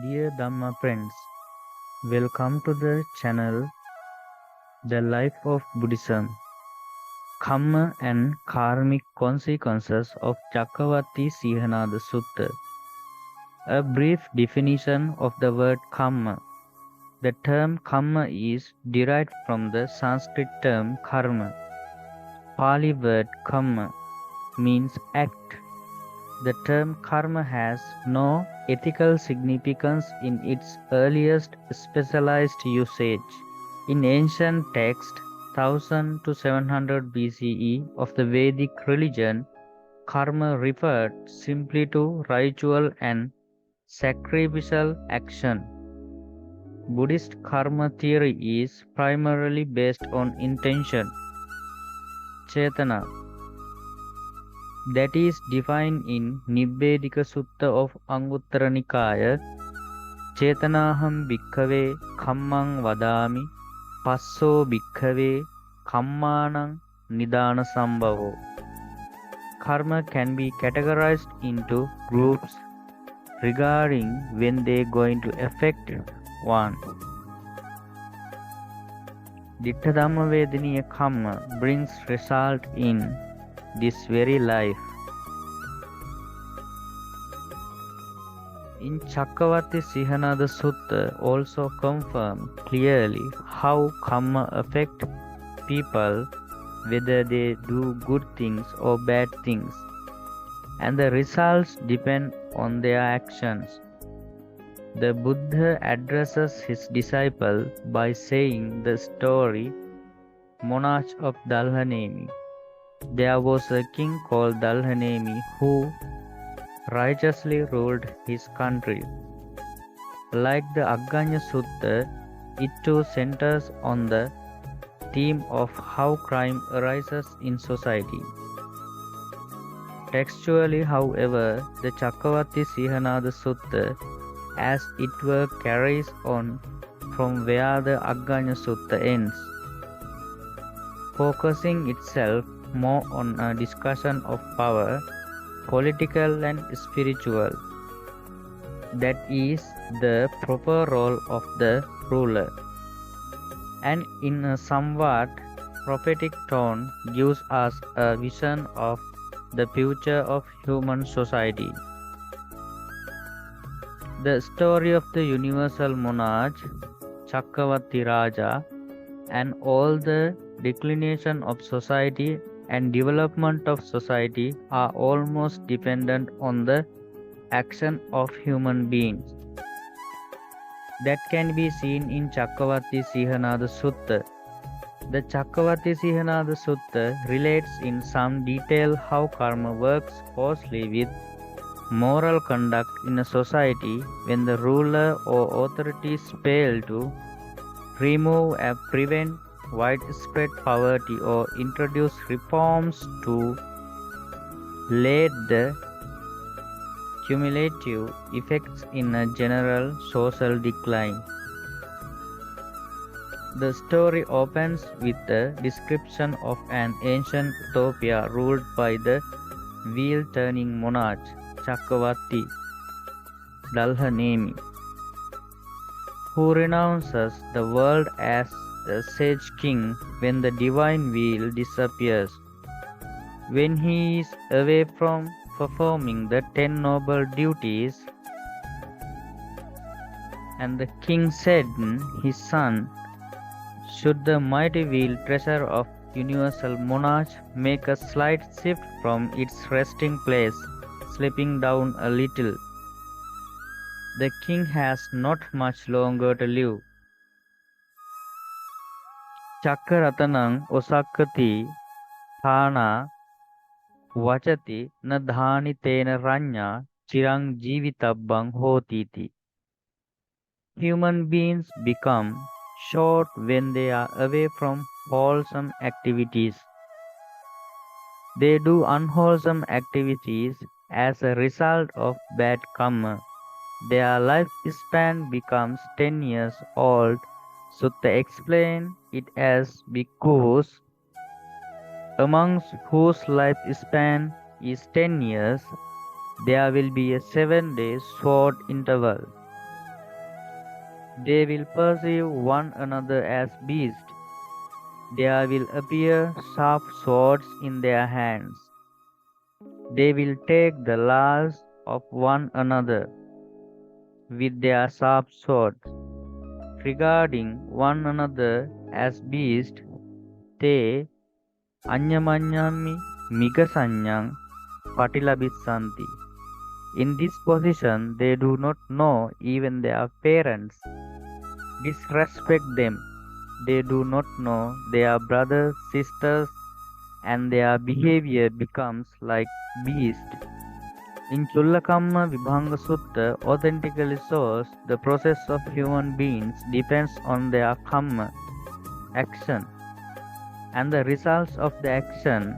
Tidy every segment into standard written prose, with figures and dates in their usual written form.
Dear Dhamma friends, welcome to the channel The Life of Buddhism, Kamma and Karmic Consequences of Cakkavattisīhanāda Sutta. A brief definition of the word Kamma. The term Kamma is derived from the Sanskrit term karma. Pali word Kamma means act. The term karma has no ethical significance in its earliest specialized usage. In ancient texts 1000 to 700 BCE of the Vedic religion, karma referred simply to ritual and sacrificial action. Buddhist karma theory is primarily based on intention, cetana, that is defined in Nibbedika Sutta of Anguttara Nikaya, Cetanaham bhikkhave kammang vadami, passo bhikkhave kammanang nidana sambhavo. Karma can be categorized into groups regarding when they are going to affect one. Ditta Dhamma Vedaniya Kamma brings result in this very life. In Cakkavattisīhanāda Sutta also confirm clearly how karma affect people, whether they do good things or bad things, and the results depend on their actions. The Buddha addresses his disciple by saying the story Monarch of Dalhanemi. There was a king called Dalhanemi who righteously ruled his country. Like the Agganya Sutta, it too centers on the theme of how crime arises in society. Textually, however, the Cakkavattisīhanāda Sutta, as it were, carries on from where the Agganya Sutta ends, focusing itself more on a discussion of power, political and spiritual, that is, the proper role of the ruler, and in a somewhat prophetic tone gives us a vision of the future of human society. The story of the universal monarch, Cakkavatti Raja, and all the declination of society and development of society are almost dependent on the action of human beings. That can be seen in Cakkavattisīhanāda Sutta. The Cakkavattisīhanāda Sutta relates in some detail how karma works closely with moral conduct in a society when the ruler or authorities fail to remove and prevent widespread poverty or introduce reforms to lead the cumulative effects in a general social decline. The story opens with the description of an ancient utopia ruled by the wheel-turning monarch Cakkavatti Dalhanemi, who renounces the world as a sage king when the divine wheel disappears. When he is away from performing the 10 noble duties, and the king said, his son, should the mighty wheel treasure of universal monarch make a slight shift from its resting place, slipping down a little, the king has not much longer to live. Cakkaratanang osakkati thana vachati na dhani tena ranya chirang jivitabbang hotiti. Human beings become short when they are away from wholesome activities. They do unwholesome activities as a result of bad karma. Their lifespan becomes 10 years old. Sutta explains it as bhikkhus, amongst whose lifespan is 10 years, there will be a 7-day short interval. They will perceive one another as beasts. There will appear sharp swords in their hands. They will take the lives of one another with their sharp swords. Regarding one another as beasts, they anyamanyami migasanyang patilabissanti. In this position, they do not know even their parents, disrespect them. They do not know their brothers, sisters, and their behavior becomes like beast. In Chullakamma Vibhanga Sutta authentically shows the process of human beings depends on their kamma, action, and the results of the action.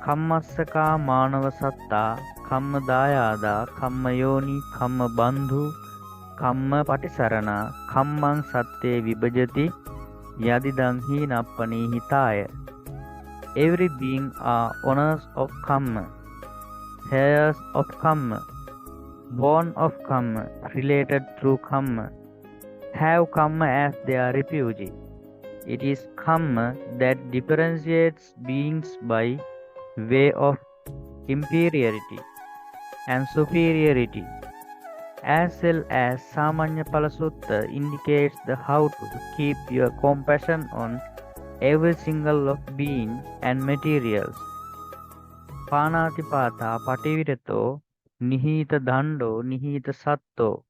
Kammasaka Manava Satta, Kamma Dayada, Kamma Yoni, Kamma Bandhu, Kamma Patisarana, Kammang Satte Vibhajati, Yadidang Hinappani Hitaya. Every being are owners of Kamma, heirs of Kamma, born of Kamma, related through Kamma, have Kamma as their refuge. It is Kamma that differentiates beings by way of inferiority and superiority, as well as Samanya Palasutta indicates the how to keep your compassion on every single of being and materials. Panatipata Pativirato Nihita Dando Nihita Satto.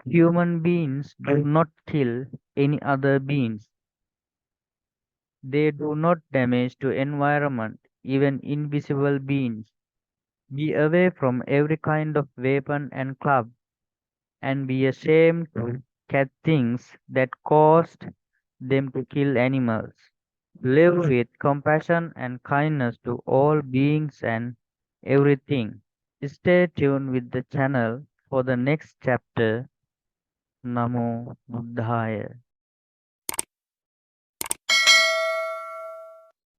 Human beings do not kill any other beings. They do not damage to environment, even invisible beings. Be away from every kind of weapon and club, and be ashamed to catch things that caused them to kill animals. Live with compassion and kindness to all beings and everything. Stay tuned with the channel for the next chapter. Namo Buddhaya.